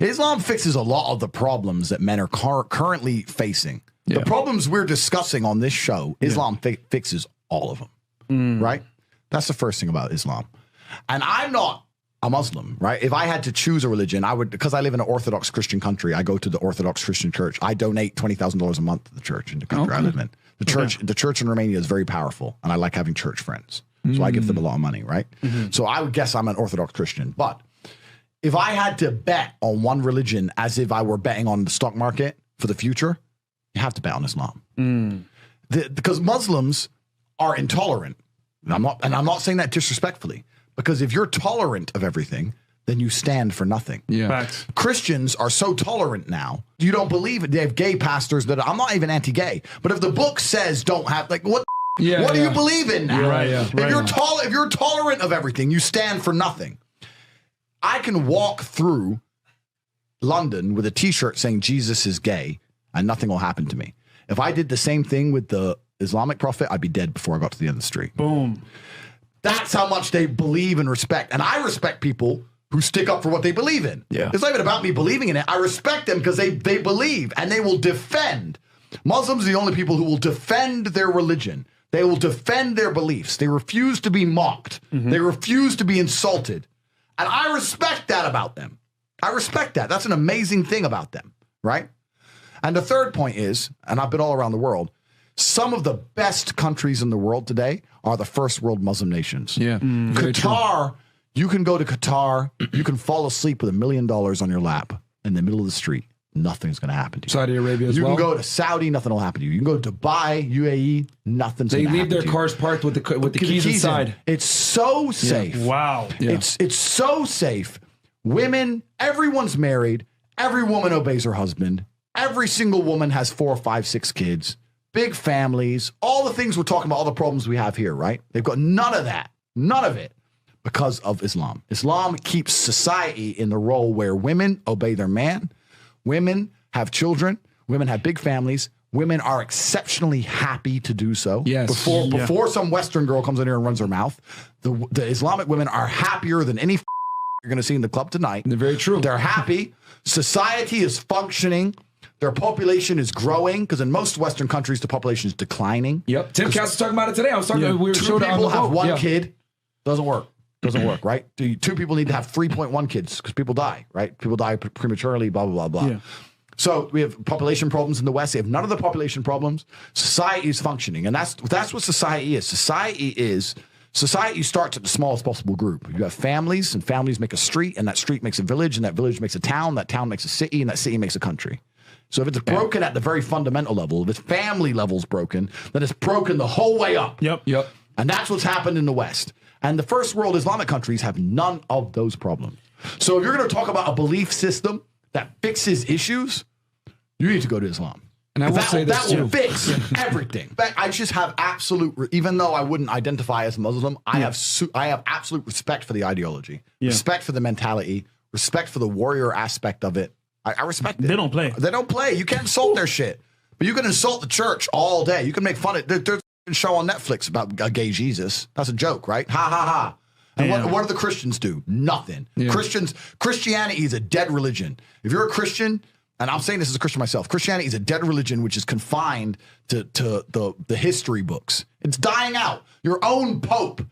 Islam fixes a lot of the problems that men are currently facing. The problems we're discussing on this show, Islam fixes all of them, right? That's the first thing about Islam. And I'm not a Muslim, right? If I had to choose a religion, I would, because I live in an Orthodox Christian country, I go to the Orthodox Christian church. I donate $20,000 a month to the church in the country I live in. The church in Romania is very powerful, and I like having church friends. So I give them a lot of money, right? So I would guess I'm an Orthodox Christian. But if I had to bet on one religion as if I were betting on the stock market for the future, you have to bet on Islam. Because Muslims are intolerant. And I'm not saying that disrespectfully, because if you're tolerant of everything, then you stand for nothing. Facts. Christians are so tolerant now. You don't believe it. They have gay pastors that I'm not even anti-gay, but if the book says don't have, like, what do you believe in now? If you're tolerant of everything, you stand for nothing. I can walk through London with a t-shirt saying Jesus is gay and nothing will happen to me. If I did the same thing with the Islamic prophet, I'd be dead before I got to the end of the street. Boom. That's how much they believe and respect. And I respect people who stick up for what they believe in. It's not even about me believing in it. I respect them because they believe and they will defend. Muslims are the only people who will defend their religion. They will defend their beliefs. They refuse to be mocked. They refuse to be insulted. And I respect that about them. I respect that. That's an amazing thing about them, right? And the third point is, and I've been all around the world, some of the best countries in the world today are the first world Muslim nations. Qatar, you can go to Qatar, you can fall asleep with $1 million on your lap in the middle of the street. Nothing's going to happen to you. Saudi Arabia as well. You can go to Saudi, nothing will happen to you. You can go to Dubai, UAE, nothing's going to happen to you. They leave their cars parked with the keys inside. It's so safe. Wow. It's so safe. Women, everyone's married. Every woman obeys her husband. Every single woman has 4, 5, 6 kids. Big families. All the things we're talking about, all the problems we have here, right? They've got none of that. None of it. Because of Islam. Islam keeps society in the role where women obey their man. Women have children. Women have big families. Women are exceptionally happy to do so. Before some Western girl comes in here and runs her mouth, the Islamic women are happier than any you're going to see in the club tonight. They're very true. They're happy. Society is functioning. Their population is growing because in most Western countries, the population is declining. Yep. Tim Cass was talking about it today. I was talking about we were 2 people have 1 kid. Doesn't work. Doesn't work, right? 2 people need to have 3.1 kids because people die, right? People die prematurely, blah, blah, blah, blah. So we have population problems in the West. They have none of the population problems. Society is functioning. And that's what society is. Society starts at the smallest possible group. You have families, and families make a street, and that street makes a village, and that village makes a town, that town makes a city, and that city makes a country. So if it's broken at the very fundamental level, if its family level's broken, then it's broken the whole way up. Yep. And that's what's happened in the West. And the first world Islamic countries have none of those problems. So if you're going to talk about a belief system that fixes issues, you need to go to Islam. And I will say this that will fix everything. I just have absolute, even though I wouldn't identify as Muslim, I have absolute respect for the ideology, respect for the mentality, respect for the warrior aspect of it. I respect it. They don't play. They don't play. You can't insult their shit. But you can insult the church all day. You can make fun of it. There's a show on Netflix about a gay Jesus. That's a joke, right? Ha, ha, ha. And what do the Christians do? Nothing. Christianity is a dead religion. If you're a Christian, and I'm saying this as a Christian myself, Christianity is a dead religion which is confined to the history books. It's dying out. Your own Pope.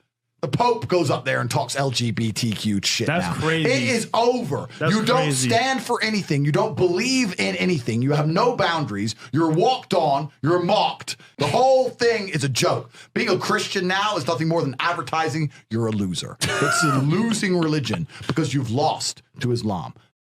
The Pope goes up there and talks LGBTQ shit now. That's crazy. It is over. You don't stand for anything. You don't believe in anything. You have no boundaries. You're walked on. You're mocked. The whole thing is a joke. Being a Christian now is nothing more than advertising you're a loser. It's a losing religion because you've lost to Islam.